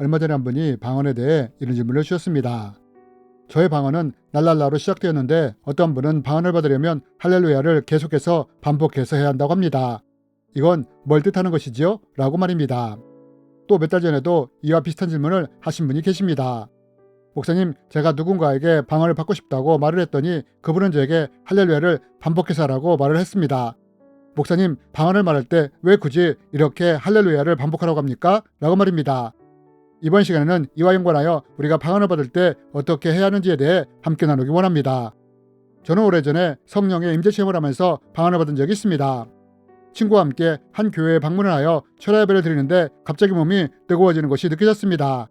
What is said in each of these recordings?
얼마 전에 한 분이 방언에 대해 이런 질문을 주셨습니다. 저의 방언은 랄랄라로 시작되었는데 어떤 분은 방언을 받으려면 할렐루야를 계속해서 반복해서 해야 한다고 합니다. 이건 뭘 뜻하는 것이지요? 라고 말입니다. 또 몇 달 전에도 이와 비슷한 질문을 하신 분이 계십니다. 목사님, 제가 누군가에게 방언을 받고 싶다고 말을 했더니 그분은 저에게 할렐루야를 반복해서 하라고 말을 했습니다. 목사님, 방언을 말할 때 왜 굳이 이렇게 할렐루야를 반복하라고 합니까? 라고 말입니다. 이번 시간에는 이와 연관하여 우리가 방언을 받을 때 어떻게 해야 하는지에 대해 함께 나누기 원합니다. 저는 오래전에 성령의 임재 체험을 하면서 방언을 받은 적이 있습니다. 친구와 함께 한 교회에 방문을 하여 철야 예배를 드리는데 갑자기 몸이 뜨거워지는 것이 느껴졌습니다.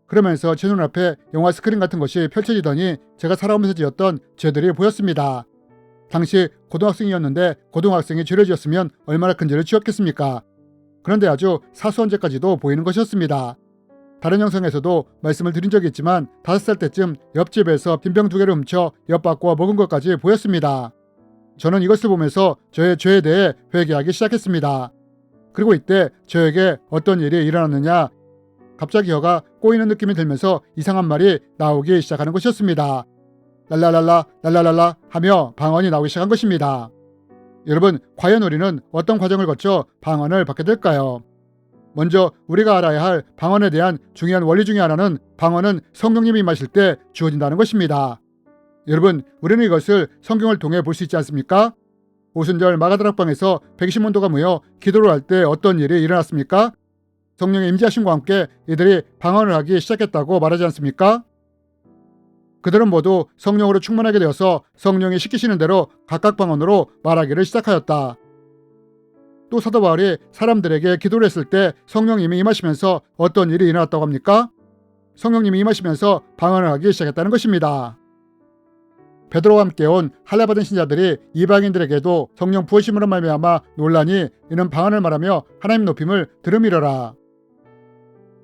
그러면서 제 눈앞에 영화 스크린 같은 것이 펼쳐지더니 제가 살아오면서 지었던 죄들이 보였습니다. 당시 고등학생이었는데 고등학생이 죄를 지었으면 얼마나 큰 죄를 지었겠습니까? 그런데 아주 사소한 죄까지도 보이는 것이었습니다. 다른 영상에서도 말씀을 드린 적이 있지만 5살 때쯤 옆집에서 빈병 2개를 훔쳐 엿바꿔 먹은 것까지 보였습니다. 저는 이것을 보면서 저의 죄에 대해 회개하기 시작했습니다. 그리고 이때 저에게 어떤 일이 일어났느냐, 갑자기 혀가 꼬이는 느낌이 들면서 이상한 말이 나오기 시작하는 것이었습니다. 랄랄랄라 랄랄랄라 하며 방언이 나오기 시작한 것입니다. 여러분, 과연 우리는 어떤 과정을 거쳐 방언을 받게 될까요? 먼저 우리가 알아야 할 방언에 대한 중요한 원리 중에 하나는 방언은 성령님이 임하실 때 주어진다는 것입니다. 여러분, 우리는 이것을 성경을 통해 볼 수 있지 않습니까? 오순절 마가다락방에서 120만도가 모여 기도를 할 때 어떤 일이 일어났습니까? 성령의 임재하심과 함께 이들이 방언을 하기 시작했다고 말하지 않습니까? 그들은 모두 성령으로 충만하게 되어서 성령이 시키시는 대로 각각 방언으로 말하기를 시작하였다. 또 사도 바울이 사람들에게 기도를 했을 때 성령님이 임하시면서 어떤 일이 일어났다고 합니까? 성령님이 임하시면서 방언을 하기 시작했다는 것입니다. 베드로와 함께 온 할례 받은 신자들이 이방인들에게도 성령 부으심으로 말미암아 놀라니 이는 방언을 말하며 하나님 높임을 들음이러라.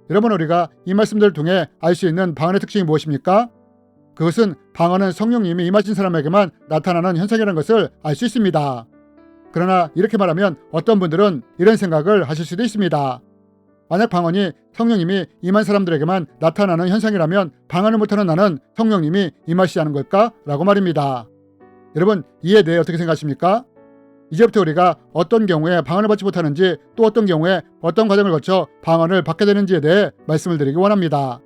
여러분, 우리가 이 말씀들을 통해 알 수 있는 방언의 특징이 무엇입니까? 그것은 방언은 성령님이 임하신 사람에게만 나타나는 현상이라는 것을 알 수 있습니다. 그러나 이렇게 말하면 어떤 분들은 이런 생각을 하실 수도 있습니다. 만약 방언이 성령님이 임한 사람들에게만 나타나는 현상이라면 방언을 못하는 나는 성령님이 임하시지 않은 걸까? 라고 말입니다. 여러분, 이에 대해 어떻게 생각하십니까? 이제부터 우리가 어떤 경우에 방언을 받지 못하는지, 또 어떤 경우에 어떤 과정을 거쳐 방언을 받게 되는지에 대해 말씀을 드리기 원합니다.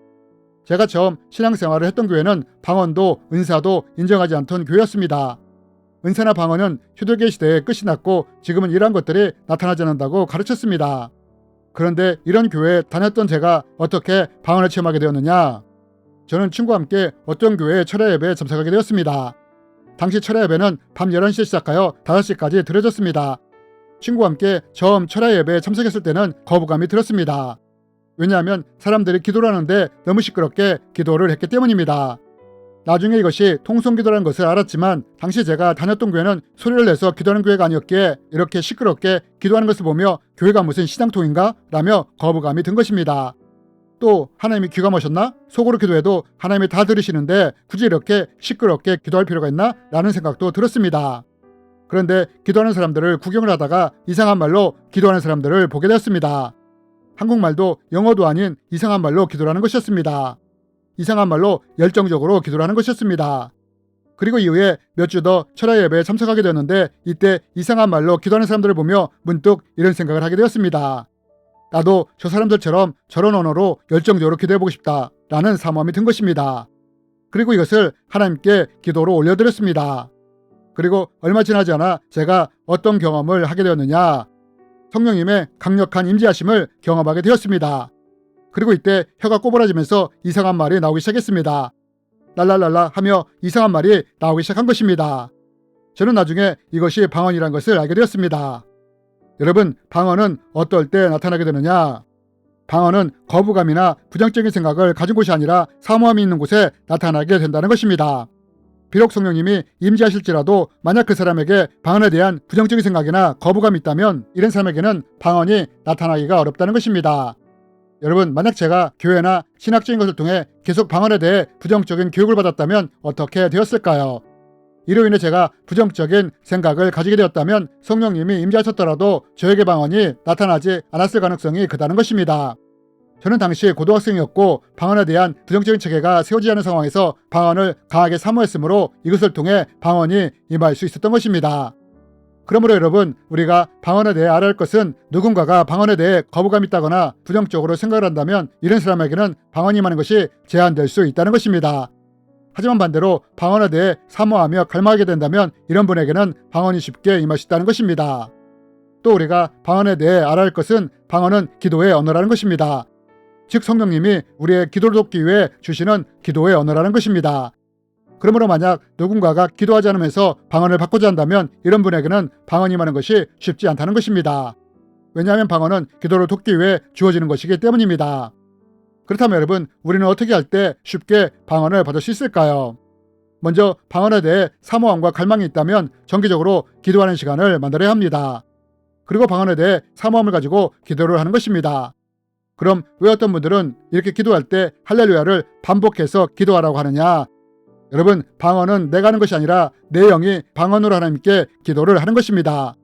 제가 처음 신앙생활을 했던 교회는 방언도 은사도 인정하지 않던 교회였습니다. 은사나 방언은 휴대계 시대의 끝이 났고 지금은 이러한 것들이 나타나지 않는다고 가르쳤습니다. 그런데 이런 교회에 다녔던 제가 어떻게 방언을 체험하게 되었느냐? 저는 친구와 함께 어떤 교회의 철야 예배에 참석하게 되었습니다. 당시 철야 예배는 밤 11시에 시작하여 5시까지 드려졌습니다. 친구와 함께 처음 철야 예배에 참석했을 때는 거부감이 들었습니다. 왜냐하면 사람들이 기도를 하는데 너무 시끄럽게 기도를 했기 때문입니다. 나중에 이것이 통성기도라는 것을 알았지만 당시 제가 다녔던 교회는 소리를 내서 기도하는 교회가 아니었기에 이렇게 시끄럽게 기도하는 것을 보며 교회가 무슨 시장통인가? 라며 거부감이 든 것입니다. 또 하나님이 귀가 머셨나? 속으로 기도해도 하나님이 다 들으시는데 굳이 이렇게 시끄럽게 기도할 필요가 있나? 라는 생각도 들었습니다. 그런데 기도하는 사람들을 구경을 하다가 이상한 말로 기도하는 사람들을 보게 되었습니다. 한국말도 영어도 아닌 이상한 말로 기도를 하는 것이었습니다. 이상한 말로 열정적으로 기도를 하는 것이었습니다. 그리고 이후에 몇 주 더 철야 예배에 참석하게 되었는데 이때 이상한 말로 기도하는 사람들을 보며 문득 이런 생각을 하게 되었습니다. 나도 저 사람들처럼 저런 언어로 열정적으로 기도해보고 싶다 라는 사모함이 든 것입니다. 그리고 이것을 하나님께 기도로 올려드렸습니다. 그리고 얼마 지나지 않아 제가 어떤 경험을 하게 되었느냐? 성령님의 강력한 임재하심을 경험하게 되었습니다. 그리고 이때 혀가 꼬부라지면서 이상한 말이 나오기 시작했습니다. 랄랄랄라 하며 이상한 말이 나오기 시작한 것입니다. 저는 나중에 이것이 방언이라는 것을 알게 되었습니다. 여러분, 방언은 어떨 때 나타나게 되느냐? 방언은 거부감이나 부정적인 생각을 가진 곳이 아니라 사모함이 있는 곳에 나타나게 된다는 것입니다. 비록 성령님이 임재하실지라도 만약 그 사람에게 방언에 대한 부정적인 생각이나 거부감이 있다면 이런 사람에게는 방언이 나타나기가 어렵다는 것입니다. 여러분, 만약 제가 교회나 신학적인 것을 통해 계속 방언에 대해 부정적인 교육을 받았다면 어떻게 되었을까요? 이로 인해 제가 부정적인 생각을 가지게 되었다면 성령님이 임재하셨더라도 저에게 방언이 나타나지 않았을 가능성이 크다는 것입니다. 저는 당시 고등학생이었고 방언에 대한 부정적인 체계가 세워지지 않은 상황에서 방언을 강하게 사모했으므로 이것을 통해 방언이 임할 수 있었던 것입니다. 그러므로 여러분, 우리가 방언에 대해 알아야 할 것은 누군가가 방언에 대해 거부감이 있다거나 부정적으로 생각을 한다면 이런 사람에게는 방언이 임하는 것이 제한될 수 있다는 것입니다. 하지만 반대로 방언에 대해 사모하며 갈망하게 된다면 이런 분에게는 방언이 쉽게 임할 수 있다는 것입니다. 또 우리가 방언에 대해 알아야 할 것은 방언은 기도의 언어라는 것입니다. 즉 성령님이 우리의 기도를 돕기 위해 주시는 기도의 언어라는 것입니다. 그러므로 만약 누군가가 기도하지 않으면서 방언을 받고자 한다면 이런 분에게는 방언이 임하는 것이 쉽지 않다는 것입니다. 왜냐하면 방언은 기도를 돕기 위해 주어지는 것이기 때문입니다. 그렇다면 여러분, 우리는 어떻게 할 때 쉽게 방언을 받을 수 있을까요? 먼저 방언에 대해 사모함과 갈망이 있다면 정기적으로 기도하는 시간을 만들어야 합니다. 그리고 방언에 대해 사모함을 가지고 기도를 하는 것입니다. 그럼 왜 어떤 분들은 이렇게 기도할 때 할렐루야를 반복해서 기도하라고 하느냐? 여러분, 방언은 내가 하는 것이 아니라 내 영이 방언으로 하나님께 기도를 하는 것입니다.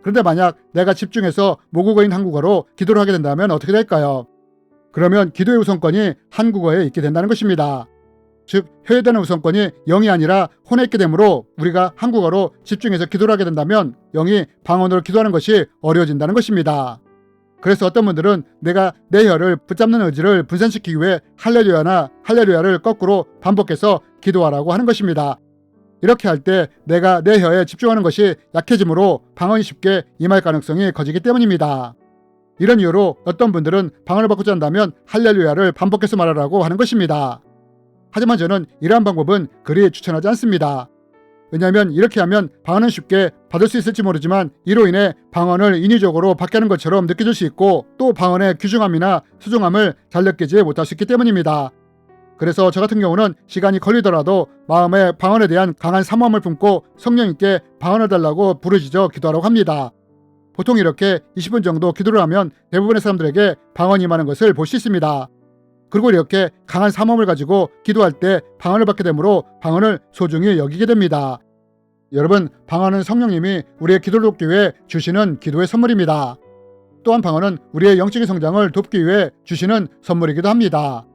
그런데 만약 내가 집중해서 모국어인 한국어로 기도를 하게 된다면 어떻게 될까요? 그러면 기도의 우선권이 한국어에 있게 된다는 것입니다. 즉 회개되는 우선권이 영이 아니라 혼에 있게 되므로 우리가 한국어로 집중해서 기도를 하게 된다면 영이 방언으로 기도하는 것이 어려워진다는 것입니다. 그래서 어떤 분들은 내가 내 혀를 붙잡는 의지를 분산시키기 위해 할렐루야나 할렐루야를 거꾸로 반복해서 기도하라고 하는 것입니다. 이렇게 할 때 내가 내 혀에 집중하는 것이 약해지므로 방언이 쉽게 임할 가능성이 커지기 때문입니다. 이런 이유로 어떤 분들은 방언을 받고자 한다면 할렐루야를 반복해서 말하라고 하는 것입니다. 하지만 저는 이러한 방법은 그리 추천하지 않습니다. 왜냐하면 이렇게 하면 방언은 쉽게 받을 수 있을지 모르지만 이로 인해 방언을 인위적으로 받게 하는 것처럼 느껴질 수 있고 또 방언의 귀중함이나 소중함을 잘 느끼지 못할 수 있기 때문입니다. 그래서 저 같은 경우는 시간이 걸리더라도 마음에 방언에 대한 강한 사모함을 품고 성령님께 방언을 달라고 부르짖어 기도하라고 합니다. 보통 이렇게 20분 정도 기도를 하면 대부분의 사람들에게 방언이 임하는 것을 볼 수 있습니다. 그리고 이렇게 강한 사모함을 가지고 기도할 때 방언을 받게 되므로 방언을 소중히 여기게 됩니다. 여러분, 방언은 성령님이 우리의 기도를 돕기 위해 주시는 기도의 선물입니다. 또한 방언은 우리의 영적인 성장을 돕기 위해 주시는 선물이기도 합니다.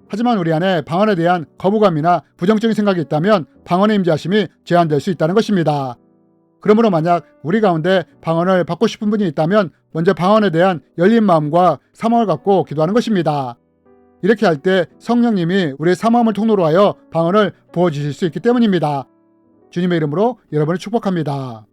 하지만 우리 안에 방언에 대한 거부감이나 부정적인 생각이 있다면 방언의 임재하심이 제한될 수 있다는 것입니다. 그러므로 만약 우리 가운데 방언을 받고 싶은 분이 있다면 먼저 방언에 대한 열린 마음과 사모함을 갖고 기도하는 것입니다. 이렇게 할 때 성령님이 우리의 사모함을 통로로 하여 방언을 부어주실 수 있기 때문입니다. 주님의 이름으로 여러분을 축복합니다.